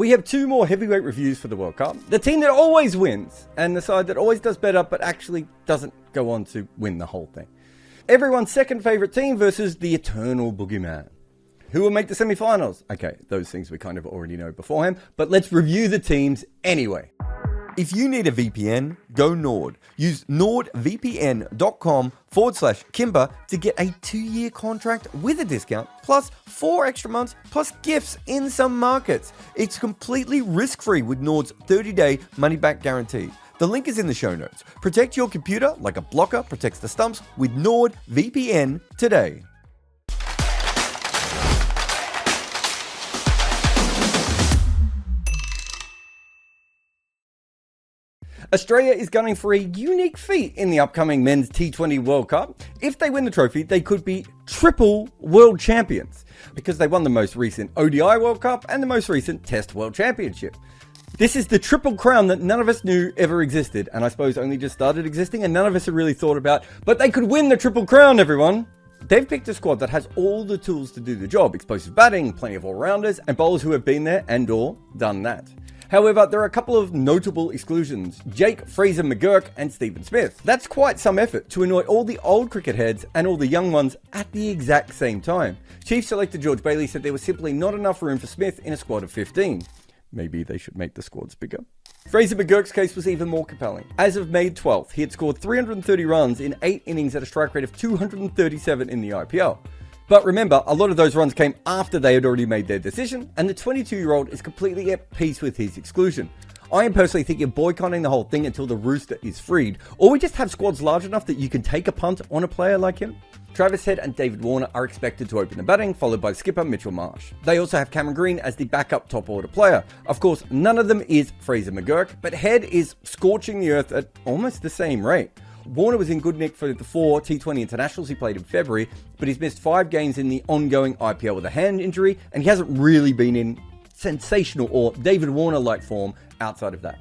We have two more heavyweight reviews for the World Cup. The team that always wins, and the side that always does better, but actually doesn't go on to win the whole thing. Everyone's second favourite team versus the eternal boogeyman. Who will make the semi-finals? Okay, those things we kind of already know beforehand, but let's review the teams anyway. If you need a VPN, go Nord. Use nordvpn.com/Kimber to get a 2-year contract with a discount, plus 4 extra months, plus gifts in some markets. It's completely risk-free with Nord's 30-day money-back guarantee. The link is in the show notes. Protect your computer like a blocker protects the stumps with NordVPN today. Australia is gunning for a unique feat in the upcoming Men's T20 World Cup. If they win the trophy, they could be triple world champions because they won the most recent ODI World Cup and the most recent Test World Championship. This is the triple crown that none of us knew ever existed, and I suppose only just started existing and none of us had really thought about, but they could win the triple crown, everyone. They've picked a squad that has all the tools to do the job: explosive batting, plenty of all-rounders, and bowlers who have been there and or done that. However, there are a couple of notable exclusions: Jake Fraser McGurk and Stephen Smith. That's quite some effort to annoy all the old cricket heads and all the young ones at the exact same time. Chief Selector George Bailey said there was simply not enough room for Smith in a squad of 15. Maybe they should make the squads bigger. Fraser McGurk's case was even more compelling. As of May 12th, he had scored 330 runs in 8 innings at a strike rate of 237 in the IPL. But remember, a lot of those runs came after they had already made their decision, and the 22-year-old is completely at peace with his exclusion. I am personally thinking of boycotting the whole thing until the rooster is freed, or we just have squads large enough that you can take a punt on a player like him. Travis Head and David Warner are expected to open the batting, followed by skipper Mitchell Marsh. They also have Cameron Green as the backup top order player. Of course, none of them is Fraser McGurk, but Head is scorching the earth at almost the same rate. Warner was in good nick for the 4 T20 internationals he played in February, but he's missed 5 games in the ongoing IPL with a hand injury, and he hasn't really been in sensational or David Warner-like form outside of that.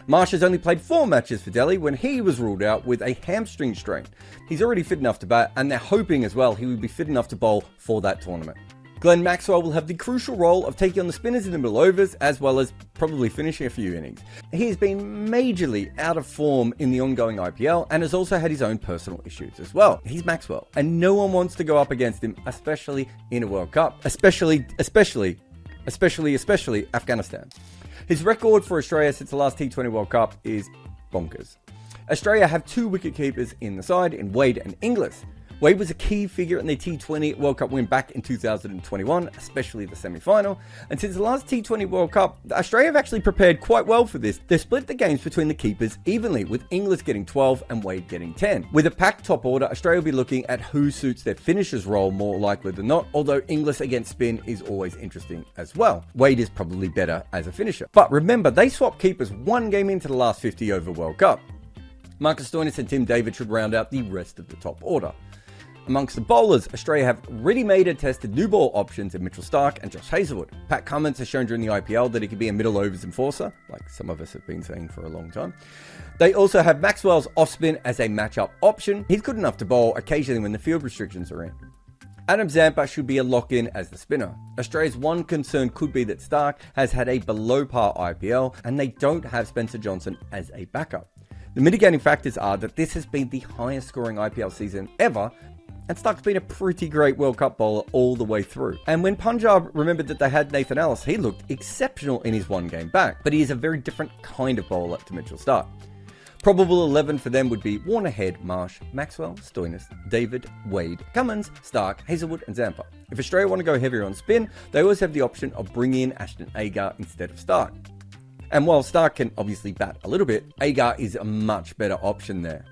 Marsh has only played 4 matches for Delhi when he was ruled out with a hamstring strain. He's already fit enough to bat, and they're hoping as well he will be fit enough to bowl for that tournament. Glenn Maxwell will have the crucial role of taking on the spinners in the middle overs, as well as probably finishing a few innings. He has been majorly out of form in the ongoing IPL and has also had his own personal issues as well. He's Maxwell, and no one wants to go up against him, especially in a World Cup, especially Afghanistan. His record for Australia since the last T20 World Cup is bonkers. Australia have 2 wicketkeepers in the side in Wade and Inglis. Wade was a key figure in the T20 World Cup win back in 2021, especially the semi-final. And since the last T20 World Cup, Australia have actually prepared quite well for this. They've split the games between the keepers evenly, with Inglis getting 12 and Wade getting 10. With a packed top order, Australia will be looking at who suits their finisher's role more likely than not, although Inglis against spin is always interesting as well. Wade is probably better as a finisher. But remember, they swapped keepers 1 game into the last 50 over World Cup. Marcus Stoinis and Tim David should round out the rest of the top order. Amongst the bowlers, Australia have ready-made and tested new ball options in Mitchell Starc and Josh Hazlewood. Pat Cummins has shown during the IPL that he can be a middle overs enforcer, like some of us have been saying for a long time. They also have Maxwell's off-spin as a match-up option. He's good enough to bowl occasionally when the field restrictions are in. Adam Zampa should be a lock-in as the spinner. Australia's one concern could be that Starc has had a below-par IPL, and they don't have Spencer Johnson as a backup. The mitigating factors are that this has been the highest scoring IPL season ever, and Starc's been a pretty great World Cup bowler all the way through. And when Punjab remembered that they had Nathan Ellis, he looked exceptional in his 1 game back, but he is a very different kind of bowler to Mitchell Starc. Probable 11 for them would be Warner, Head, Marsh, Maxwell, Stoinis, David, Wade, Cummins, Starc, Hazlewood and Zampa. If Australia want to go heavier on spin, they always have the option of bringing in Ashton Agar instead of Starc. And while Starc can obviously bat a little bit, Agar is a much better option there.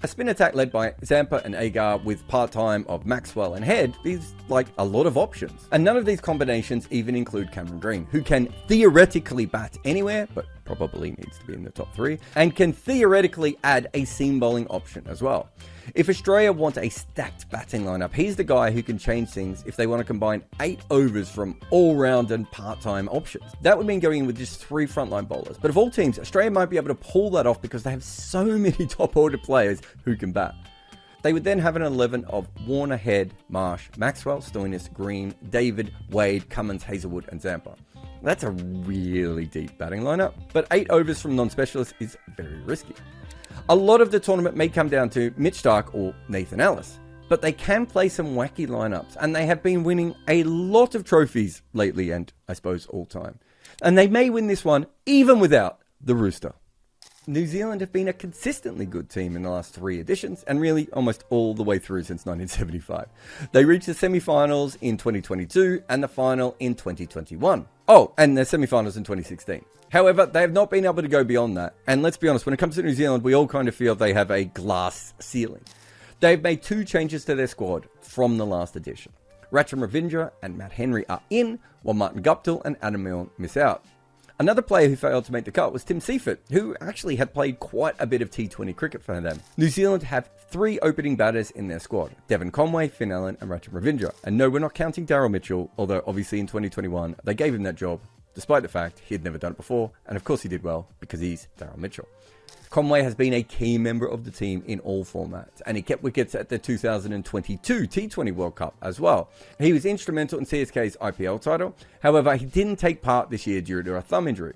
A spin attack led by Zampa and Agar with part-time of Maxwell and Head is like a lot of options. And none of these combinations even include Cameron Green, who can theoretically bat anywhere, but probably needs to be in the top 3, and can theoretically add a seam bowling option as well. If Australia want a stacked batting lineup, he's the guy who can change things if they want to combine 8 overs from all-round and part-time options. That would mean going in with just 3 frontline bowlers. But of all teams, Australia might be able to pull that off because they have so many top-order players who can bat. They would then have an 11 of Warner, Head, Marsh, Maxwell, Stoinis, Green, David, Wade, Cummins, Hazelwood and Zampa. That's a really deep batting lineup, but 8 overs from non-specialists is very risky. A lot of the tournament may come down to Mitch Starc or Nathan Ellis, but they can play some wacky lineups, and they have been winning a lot of trophies lately and I suppose all time. And they may win this one even without the Rooster. New Zealand have been a consistently good team in the last 3 editions, and really almost all the way through since 1975. They reached the semi-finals in 2022 and the final in 2021. Oh, and the semi-finals in 2016. However, they have not been able to go beyond that, and let's be honest, when it comes to New Zealand, we all kind of feel they have a glass ceiling. They've made 2 changes to their squad from the last edition. Rachin Ravindra and Matt Henry are in, while Martin Guptill and Adam Milne miss out. Another player who failed to make the cut was Tim Seifert, who actually had played quite a bit of T20 cricket for them. New Zealand have 3 opening batters in their squad: Devon Conway, Finn Allen and Rachin Ravindra. And no, we're not counting Daryl Mitchell, although obviously in 2021 they gave him that job, despite the fact he had never done it before, and of course he did well, because he's Daryl Mitchell. Conway has been a key member of the team in all formats, and he kept wickets at the 2022 T20 World Cup as well. He was instrumental in CSK's IPL title, however he didn't take part this year due to a thumb injury.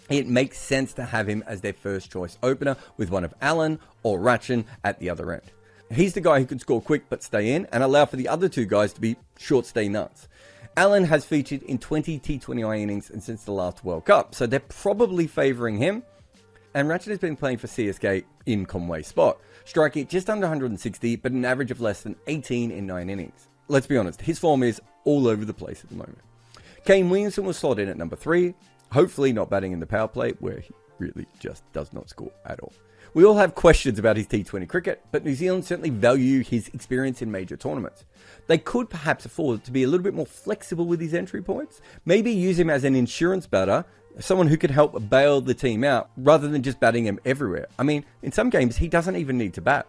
It makes sense to have him as their first choice opener, with one of Allen or Rachin at the other end. He's the guy who can score quick but stay in, and allow for the other 2 guys to be short stay nuts. Allen has featured in 20 T20I innings and since the last World Cup, so they're probably favouring him. And Rachin has been playing for CSK in Conway's spot, striking just under 160, but an average of less than 18 in 9 innings. Let's be honest, his form is all over the place at the moment. Kane Williamson will slot in at number 3, hopefully not batting in the power play, where he really just does not score at all. We all have questions about his T20 cricket, but New Zealand certainly value his experience in major tournaments. They could perhaps afford to be a little bit more flexible with his entry points, maybe use him as an insurance batter, someone who could help bail the team out rather than just batting him everywhere. I mean, in some games, he doesn't even need to bat.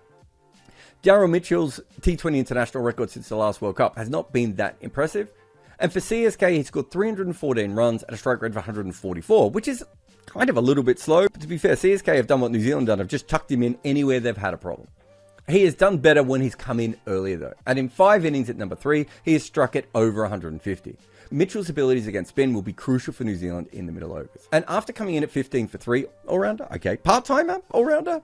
Daryl Mitchell's T20 international record since the last World Cup has not been that impressive. And for CSK, he scored 314 runs at a strike rate of 144, which is kind of a little bit slow. But to be fair, CSK have done what New Zealand done, have just chucked him in anywhere they've had a problem. He has done better when he's come in earlier though, and in 5 innings at number 3, he has struck it over 150. Mitchell's abilities against spin will be crucial for New Zealand in the middle overs. And after coming in at 15 for 3, all-rounder, okay, part-timer, all-rounder,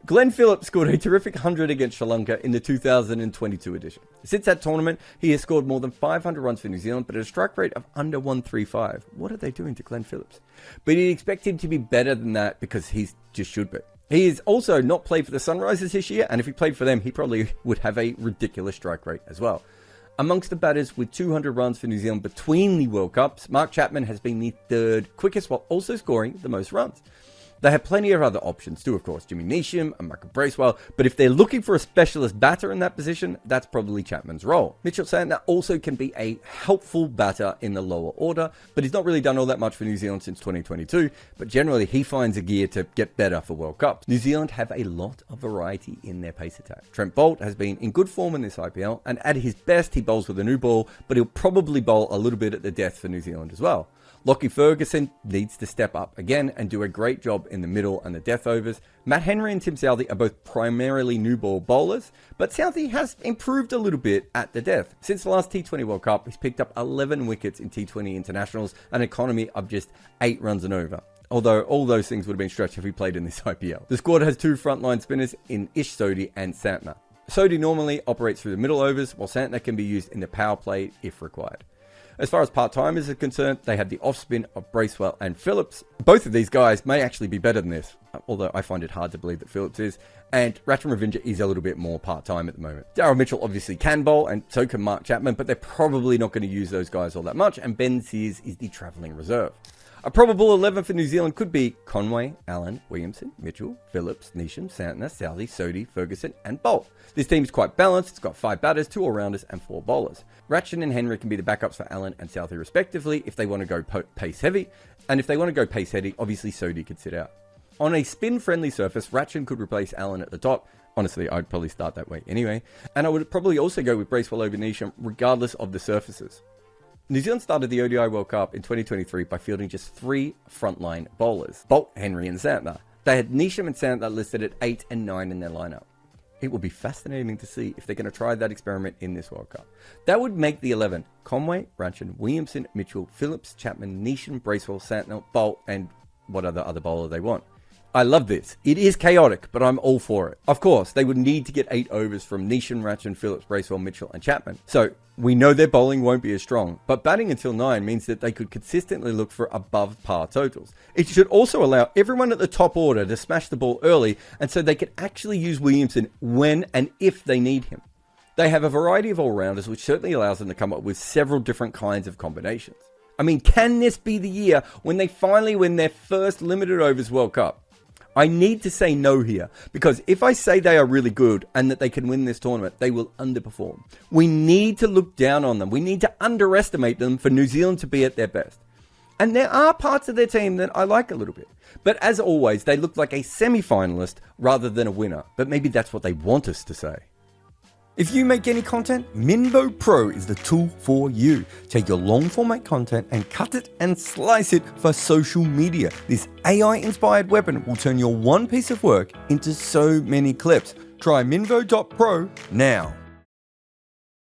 Glenn Phillips scored a terrific 100 against Sri Lanka in the 2022 edition. Since that tournament, he has scored more than 500 runs for New Zealand, but at a strike rate of under 135. What are they doing to Glenn Phillips? But you'd expect him to be better than that because he just should be. He has also not played for the Sunrisers this year, and if he played for them, he probably would have a ridiculous strike rate as well. Amongst the batters with 200 runs for New Zealand between the World Cups, Mark Chapman has been the 3rd quickest while also scoring the most runs. They have plenty of other options too, of course, Jimmy Neesham and Michael Bracewell, but if they're looking for a specialist batter in that position, that's probably Chapman's role. Mitchell Santner also can be a helpful batter in the lower order, but he's not really done all that much for New Zealand since 2022, but generally he finds a gear to get better for World Cups. New Zealand have a lot of variety in their pace attack. Trent Boult has been in good form in this IPL, and at his best he bowls with a new ball, but he'll probably bowl a little bit at the death for New Zealand as well. Lockie Ferguson needs to step up again and do a great job in the middle and the death overs. Matt Henry and Tim Southee are both primarily new ball bowlers, but Southee has improved a little bit at the death. Since the last T20 World Cup, he's picked up 11 wickets in T20 internationals, an economy of just 8 runs and over. Although all those things would have been stretched if he played in this IPL. The squad has 2 frontline spinners in Ish Sodhi and Santner. Sodhi normally operates through the middle overs, while Santner can be used in the power play if required. As far as part-timers are concerned, they have the off-spin of Bracewell and Phillips. Both of these guys may actually be better than this, although I find it hard to believe that Phillips is. And Rachin Ravindra is a little bit more part-time at the moment. Daryl Mitchell obviously can bowl, and so can Mark Chapman, but they're probably not going to use those guys all that much, and Ben Sears is the travelling reserve. A probable 11 for New Zealand could be Conway, Allen, Williamson, Mitchell, Phillips, Neesham, Santner, Southee, Sodhi, Ferguson and Boult. This team is quite balanced. It's got 5 batters, 2 all-rounders and 4 bowlers. Rachin and Henry can be the backups for Allen and Southee respectively if they want to go pace heavy. And if they want to go pace heavy, obviously Sodhi could sit out. On a spin-friendly surface, Rachin could replace Allen at the top. Honestly, I'd probably start that way anyway. And I would probably also go with Bracewell over Neesham regardless of the surfaces. New Zealand started the ODI World Cup in 2023 by fielding just 3 frontline bowlers, Boult, Henry and Santner. They had Neesham and Santner listed at 8 and 9 in their lineup. It will be fascinating to see if they're going to try that experiment in this World Cup. That would make the 11 Conway, Ranchin, Williamson, Mitchell, Phillips, Chapman, Neesham, Bracewell, Santner, Bolt, and what other bowler they want. I love this. It is chaotic, but I'm all for it. Of course, they would need to get 8 overs from Neesham, Ranchin, Phillips, Bracewell, Mitchell, and Chapman. So we know their bowling won't be as strong, but batting until 9 means that they could consistently look for above par totals. It should also allow everyone at the top order to smash the ball early, and so they could actually use Williamson when and if they need him. They have a variety of all-rounders, which certainly allows them to come up with several different kinds of combinations. I mean, can this be the year when they finally win their first limited overs World Cup? I need to say no here, because if I say they are really good and that they can win this tournament, they will underperform. We need to look down on them. We need to underestimate them for New Zealand to be at their best. And there are parts of their team that I like a little bit. But as always, they look like a semi-finalist rather than a winner. But maybe that's what they want us to say. If you make any content, Minvo Pro is the tool for you. Take your long format content and cut it and slice it for social media. This AI-inspired weapon will turn your one piece of work into so many clips. Try Minvo.pro now.